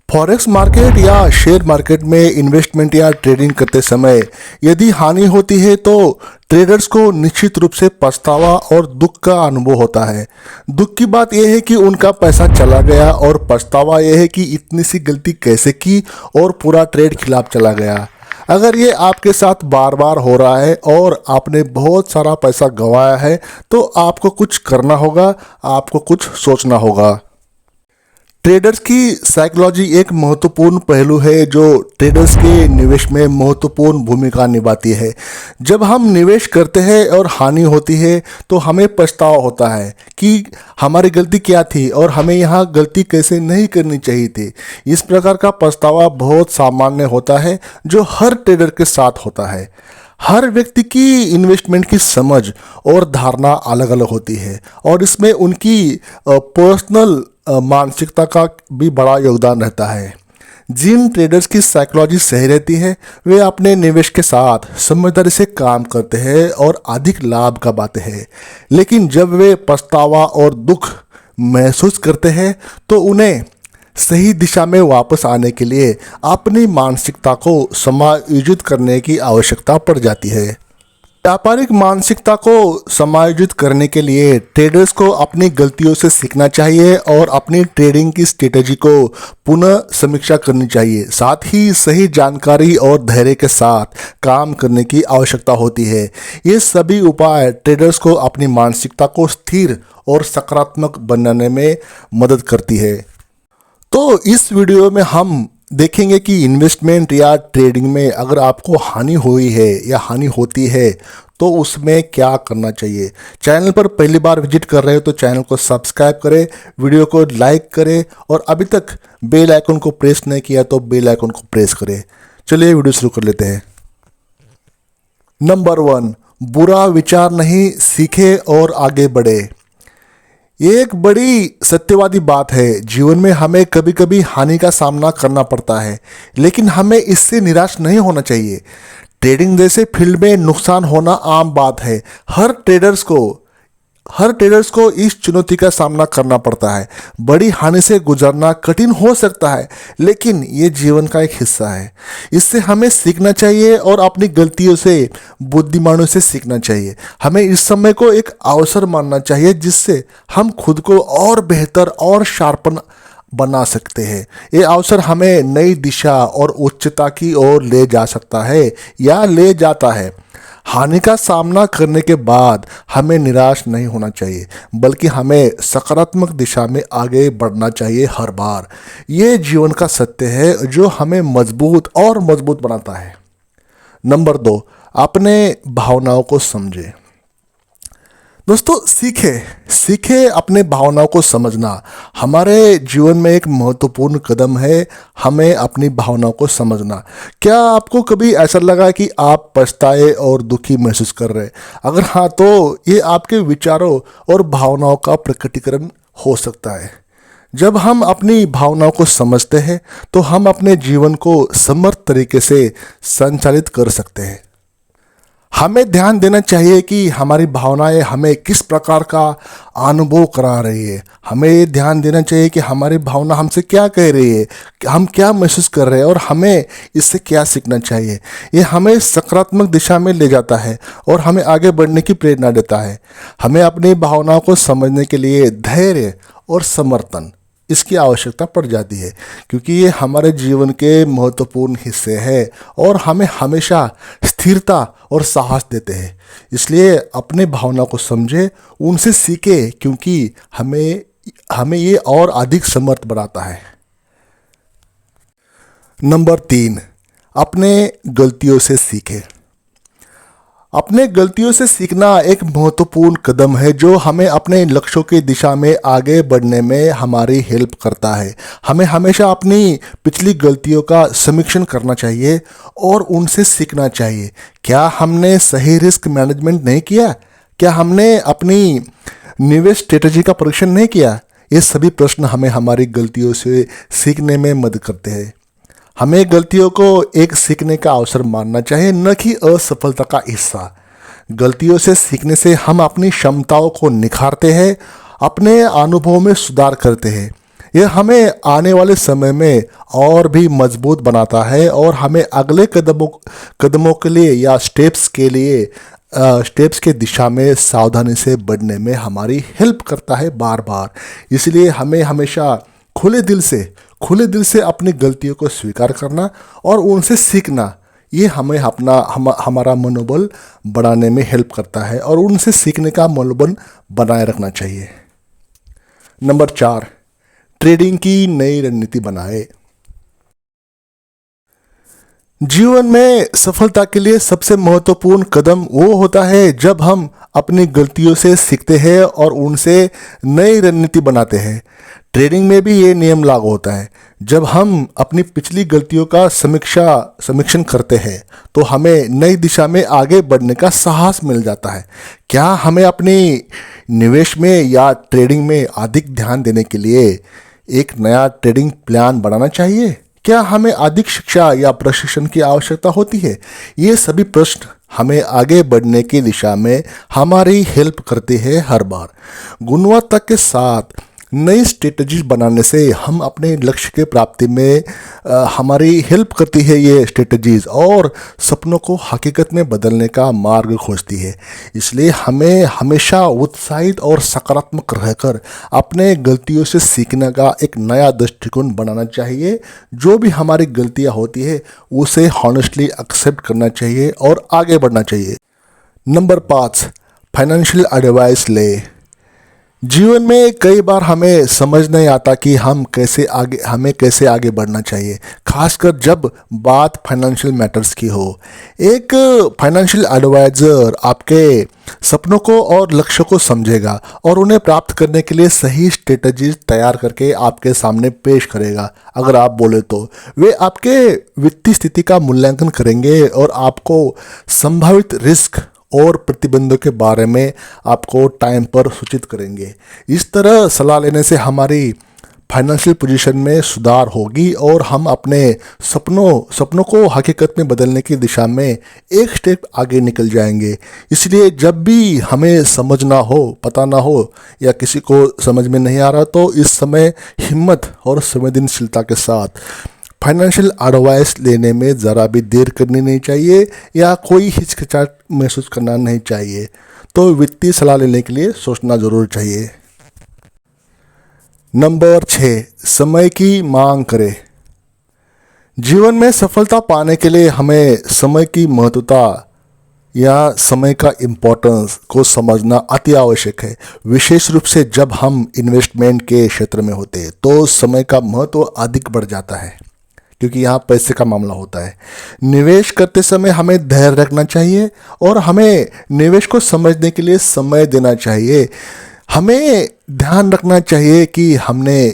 Forex market या share market में investment या ट्रेडिंग करते समय यदि हानि होती है तो ट्रेडर्स को निश्चित रूप से पछतावा और दुख का अनुभव होता है। दुख की बात यह है कि उनका पैसा चला गया और पछतावा यह है कि इतनी सी गलती कैसे की और पूरा ट्रेड खिलाफ चला गया। अगर ये आपके साथ बार बार हो रहा है और आपने बहुत सारा पैसा गंवाया है तो आपको कुछ करना होगा, आपको कुछ सोचना होगा। ट्रेडर्स की साइकोलॉजी एक महत्वपूर्ण पहलू है जो ट्रेडर्स के निवेश में महत्वपूर्ण भूमिका निभाती है। जब हम निवेश करते हैं और हानि होती है तो हमें पछतावा होता है कि हमारी गलती क्या थी और हमें यहाँ गलती कैसे नहीं करनी चाहिए थी। इस प्रकार का पछतावा बहुत सामान्य होता है जो हर ट्रेडर के साथ होता है। हर व्यक्ति की इन्वेस्टमेंट की समझ और धारणा अलग अलग होती है और इसमें उनकी पर्सनल मानसिकता का भी बड़ा योगदान रहता है। जिन ट्रेडर्स की साइकोलॉजी सही रहती है वे अपने निवेश के साथ समझदारी से काम करते हैं और अधिक लाभ कमाते हैं। लेकिन जब वे पछतावा और दुख महसूस करते हैं तो उन्हें सही दिशा में वापस आने के लिए अपनी मानसिकता को समायोजित करने की आवश्यकता पड़ जाती है। व्यापारिक मानसिकता को समायोजित करने के लिए ट्रेडर्स को अपनी गलतियों से सीखना चाहिए और अपनी ट्रेडिंग की स्ट्रेटेजी को पुनः समीक्षा करनी चाहिए। साथ ही सही जानकारी और धैर्य के साथ काम करने की आवश्यकता होती है। ये सभी उपाय ट्रेडर्स को अपनी मानसिकता को स्थिर और सकारात्मक बनाने में मदद करती है। तो इस वीडियो में हम देखेंगे कि इन्वेस्टमेंट या ट्रेडिंग में अगर आपको हानि हुई है या हानि होती है तो उसमें क्या करना चाहिए। चैनल पर पहली बार विजिट कर रहे हो तो चैनल को सब्सक्राइब करें, वीडियो को लाइक करें और अभी तक बेल आइकन को प्रेस नहीं किया तो बेल आइकन को प्रेस करें। चलिए वीडियो शुरू कर लेते हैं। नंबर 1, बुरा विचार नहीं, सीखे और आगे बढ़े। ये एक बड़ी सत्यवादी बात है। जीवन में हमें कभी कभी हानि का सामना करना पड़ता है लेकिन हमें इससे निराश नहीं होना चाहिए। ट्रेडिंग जैसे फील्ड में नुकसान होना आम बात है। हर ट्रेडर्स को इस चुनौती का सामना करना पड़ता है। बड़ी हानि से गुजरना कठिन हो सकता है लेकिन ये जीवन का एक हिस्सा है। इससे हमें सीखना चाहिए और अपनी गलतियों से बुद्धिमानों से सीखना चाहिए। हमें इस समय को एक अवसर मानना चाहिए जिससे हम खुद को और बेहतर और शार्पन बना सकते हैं। ये अवसर हमें नई दिशा और उच्चता की ओर ले जा सकता है या ले जाता है। हानि का सामना करने के बाद हमें निराश नहीं होना चाहिए बल्कि हमें सकारात्मक दिशा में आगे बढ़ना चाहिए हर बार। ये जीवन का सत्य है जो हमें मजबूत बनाता है। नंबर 2, अपने भावनाओं को समझें। दोस्तों सीखे अपने भावनाओं को समझना हमारे जीवन में एक महत्वपूर्ण कदम है। हमें अपनी भावनाओं को समझना। क्या आपको कभी ऐसा लगा कि आप पछताए और दुखी महसूस कर रहे? अगर हाँ तो ये आपके विचारों और भावनाओं का प्रकटीकरण हो सकता है। जब हम अपनी भावनाओं को समझते हैं तो हम अपने जीवन को समर्थ तरीके से संचालित कर सकते हैं। हमें ध्यान देना चाहिए कि हमारी भावनाएं हमें किस प्रकार का अनुभव करा रही है। हमें ध्यान देना चाहिए कि हमारी भावना हमसे क्या कह रही है, हम क्या महसूस कर रहे हैं और हमें इससे क्या सीखना चाहिए। ये हमें सकारात्मक दिशा में ले जाता है और हमें आगे बढ़ने की प्रेरणा देता है। हमें अपनी भावनाओं को समझने के लिए धैर्य और समर्थन इसकी आवश्यकता पड़ जाती है क्योंकि ये हमारे जीवन के महत्वपूर्ण हिस्से हैं और हमें हमेशा स्थिरता और साहस देते हैं। इसलिए अपने भावनाओं को समझें, उनसे सीखें क्योंकि हमें ये और अधिक समर्थ बनाता है। नंबर 3, अपने गलतियों से सीखें। अपने गलतियों से सीखना एक महत्वपूर्ण कदम है जो हमें अपने लक्ष्यों की दिशा में आगे बढ़ने में हमारी हेल्प करता है। हमें हमेशा अपनी पिछली गलतियों का समीक्षण करना चाहिए और उनसे सीखना चाहिए। क्या हमने सही रिस्क मैनेजमेंट नहीं किया? क्या हमने अपनी निवेश स्ट्रेटजी का परीक्षण नहीं किया? ये सभी प्रश्न हमें हमारी गलतियों से सीखने में मदद करते हैं। हमें गलतियों को एक सीखने का अवसर मानना चाहिए, न कि असफलता का हिस्सा। गलतियों से सीखने से हम अपनी क्षमताओं को निखारते हैं, अपने अनुभवों में सुधार करते हैं। यह हमें आने वाले समय में और भी मजबूत बनाता है और हमें अगले कदमों के लिए या स्टेप्स के दिशा में सावधानी से बढ़ने में हमारी हेल्प करता है बार बार। इसलिए हमें हमेशा खुले दिल से अपनी गलतियों को स्वीकार करना और उनसे सीखना, ये हमें हमारा मनोबल बढ़ाने में हेल्प करता है और उनसे सीखने का मनोबल बनाए रखना चाहिए। नंबर 4, ट्रेडिंग की नई रणनीति बनाए। जीवन में सफलता के लिए सबसे महत्वपूर्ण कदम वो होता है जब हम अपनी गलतियों से सीखते हैं और उनसे नई रणनीति बनाते हैं। ट्रेडिंग में भी ये नियम लागू होता है। जब हम अपनी पिछली गलतियों का समीक्षण करते हैं तो हमें नई दिशा में आगे बढ़ने का साहस मिल जाता है। क्या हमें अपनी निवेश में या ट्रेडिंग में अधिक ध्यान देने के लिए एक नया ट्रेडिंग प्लान बनाना चाहिए? क्या हमें अधिक शिक्षा या प्रशिक्षण की आवश्यकता होती है? ये सभी प्रश्न हमें आगे बढ़ने की दिशा में हमारी हेल्प करते हैं हर बार। गुणवत्ता के साथ नई स्ट्रेटजीज बनाने से हम अपने लक्ष्य के प्राप्ति में हमारी हेल्प करती है ये स्ट्रेटजीज, और सपनों को हकीकत में बदलने का मार्ग खोजती है। इसलिए हमें हमेशा उत्साहित और सकारात्मक रहकर अपने गलतियों से सीखने का एक नया दृष्टिकोण बनाना चाहिए। जो भी हमारी गलतियां होती है उसे हॉनेस्टली एक्सेप्ट करना चाहिए और आगे बढ़ना चाहिए। नंबर 5, फाइनेंशियल एडवाइस ले। जीवन में कई बार हमें समझ नहीं आता कि हमें कैसे आगे बढ़ना चाहिए, खासकर जब बात फाइनेंशियल मैटर्स की हो। एक फाइनेंशियल एडवाइज़र आपके सपनों को और लक्ष्यों को समझेगा और उन्हें प्राप्त करने के लिए सही स्ट्रेटजीज तैयार करके आपके सामने पेश करेगा। अगर आप बोले तो वे आपके वित्तीय स्थिति का मूल्यांकन करेंगे और आपको संभावित रिस्क और प्रतिबंधों के बारे में आपको टाइम पर सूचित करेंगे। इस तरह सलाह लेने से हमारी फाइनेंशियल पोजीशन में सुधार होगी और हम अपने सपनों को हकीकत में बदलने की दिशा में एक स्टेप आगे निकल जाएंगे। इसलिए जब भी हमें समझ ना हो, पता ना हो या किसी को समझ में नहीं आ रहा, तो इस समय हिम्मत और संवेदनशीलता के साथ फाइनेंशियल एडवाइस लेने में ज़रा भी देर करनी नहीं चाहिए या कोई हिचकिचाहट महसूस करना नहीं चाहिए। तो वित्तीय सलाह लेने के लिए सोचना ज़रूर चाहिए। नंबर 6, समय की मांग करें। जीवन में सफलता पाने के लिए हमें समय की महत्वता या समय का इम्पोर्टेंस को समझना अति आवश्यक है। विशेष रूप से जब हम इन्वेस्टमेंट के क्षेत्र में होते हैं तो समय का महत्व अधिक बढ़ जाता है, क्योंकि यहाँ पैसे का मामला होता है। निवेश करते समय हमें धैर्य रखना चाहिए और हमें निवेश को समझने के लिए समय देना चाहिए। हमें ध्यान रखना चाहिए कि हमने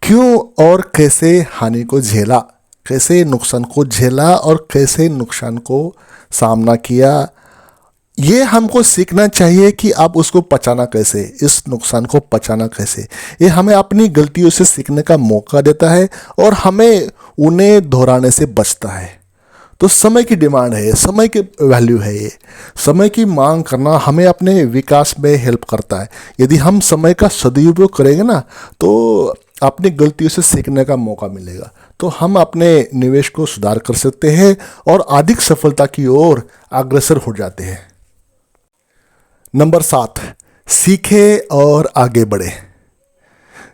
क्यों और कैसे हानि को झेला, कैसे नुकसान को झेला और कैसे नुकसान को सामना किया। ये हमको सीखना चाहिए कि आप उसको पचाना कैसे, इस नुकसान को पचाना कैसे। ये हमें अपनी गलतियों से सीखने का मौका देता है और हमें उन्हें दोहराने से बचता है। तो समय की डिमांड है, समय की वैल्यू है। ये समय की मांग करना हमें अपने विकास में हेल्प करता है। यदि हम समय का सदुपयोग करेंगे ना, तो अपनी गलतियों से सीखने का मौका मिलेगा, तो हम अपने निवेश को सुधार कर सकते हैं और अधिक सफलता की ओर अग्रसर हो जाते हैं। नंबर 7, सीखे और आगे बढ़े।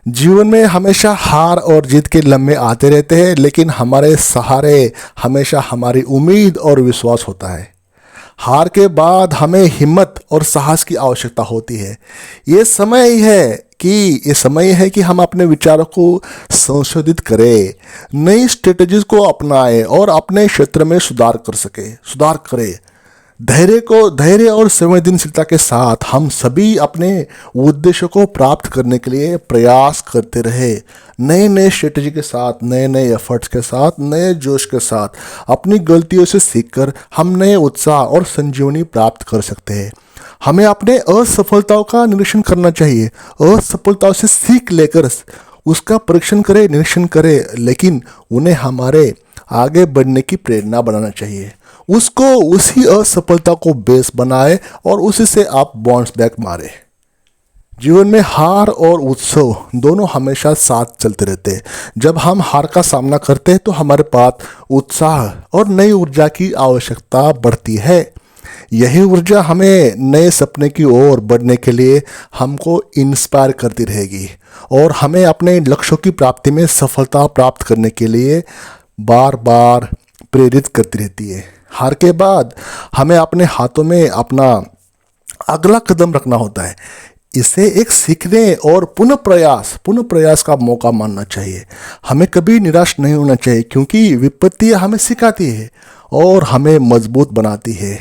जीवन में हमेशा हार और जीत के लम्हे आते रहते हैं, लेकिन हमारे सहारे हमेशा हमारी उम्मीद और विश्वास होता है। हार के बाद हमें हिम्मत और साहस की आवश्यकता होती है। ये समय है कि हम अपने विचारों को संशोधित करें, नई स्ट्रेटजीज को अपनाएं और अपने क्षेत्र में सुधार करें। धैर्य और संवेदनशीलता के साथ हम सभी अपने उद्देश्यों को प्राप्त करने के लिए प्रयास करते रहे। नए स्ट्रेटजी के साथ, नए एफर्ट्स के साथ, नए जोश के साथ अपनी गलतियों से सीखकर हम नए उत्साह और संजीवनी प्राप्त कर सकते हैं। हमें अपने असफलताओं का निरीक्षण करना चाहिए, असफलताओं से सीख लेकर उसका परीक्षण करें, निरीक्षण करें, लेकिन उन्हें हमारे आगे बढ़ने की प्रेरणा बनाना चाहिए। उसी असफलता को बेस बनाए और उसी से आप बाउंस बैक मारे। जीवन में हार और उत्सव दोनों हमेशा साथ चलते रहते हैं। जब हम हार का सामना करते हैं तो हमारे पास उत्साह और नई ऊर्जा की आवश्यकता बढ़ती है। यही ऊर्जा हमें नए सपने की ओर बढ़ने के लिए हमको इंस्पायर करती रहेगी और हमें अपने लक्ष्यों की प्राप्ति में सफलता प्राप्त करने के लिए बार बार प्रेरित करती रहती है। हार के बाद हमें अपने हाथों में अपना अगला कदम रखना होता है। इसे एक सीखने और पुनः प्रयास का मौका मानना चाहिए। हमें कभी निराश नहीं होना चाहिए, क्योंकि विपत्तियां हमें सिखाती है और हमें मजबूत बनाती है।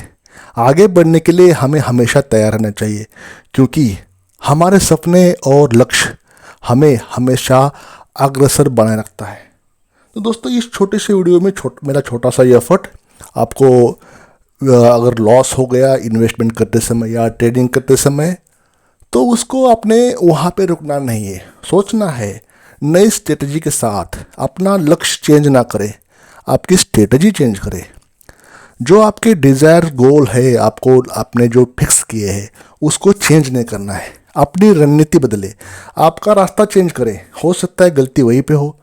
आगे बढ़ने के लिए हमें हमेशा तैयार रहना चाहिए, क्योंकि हमारे सपने और लक्ष्य हमें हमेशा अग्रसर बनाए रखता है। तो दोस्तों, इस छोटे से वीडियो में मेरा छोटा सा ये एफर्ट आपको अगर लॉस हो गया इन्वेस्टमेंट करते समय या ट्रेडिंग करते समय, तो उसको अपने वहाँ पे रुकना नहीं है, सोचना है। नई स्ट्रेटजी के साथ अपना लक्ष्य चेंज ना करें, आपकी स्ट्रेटजी चेंज करें। जो आपके डिज़ायर गोल है, आपको आपने जो फिक्स किए हैं उसको चेंज नहीं करना है। अपनी रणनीति बदले, आपका रास्ता चेंज करें। हो सकता है गलती वहीं पे हो,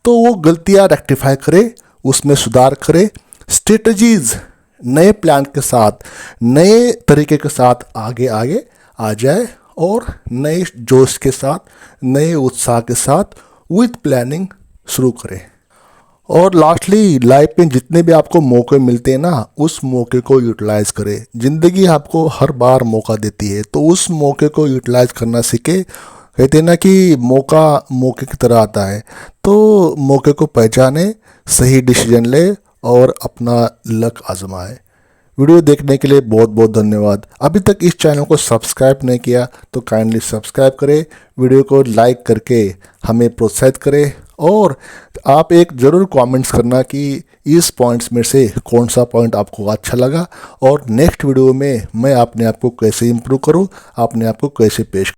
तो वो गलतियाँ रेक्टिफाई करें, उसमें सुधार करें। स्ट्रेटजीज नए प्लान के साथ, नए तरीके के साथ आगे आगे आ जाए और नए जोश के साथ, नए उत्साह के साथ विद प्लानिंग शुरू करें। और लास्टली, लाइफ में जितने भी आपको मौके मिलते हैं ना, उस मौके को यूटिलाइज करें। ज़िंदगी आपको हर बार मौका देती है, तो उस मौके को यूटिलाइज करना सीखे। कहते हैं ना कि मौका मौके की तरह आता है, तो मौके को पहचाने, सही डिसीजन ले और अपना लक आजमाए। वीडियो देखने के लिए बहुत बहुत धन्यवाद। अभी तक इस चैनल को सब्सक्राइब नहीं किया तो काइंडली सब्सक्राइब करें, वीडियो को लाइक करके हमें प्रोत्साहित करें और आप एक ज़रूर कमेंट्स करना कि इस पॉइंट्स में से कौन सा पॉइंट आपको अच्छा लगा और नेक्स्ट वीडियो में मैं अपने आप को कैसे इम्प्रूव करूँ, अपने आप को कैसे पेश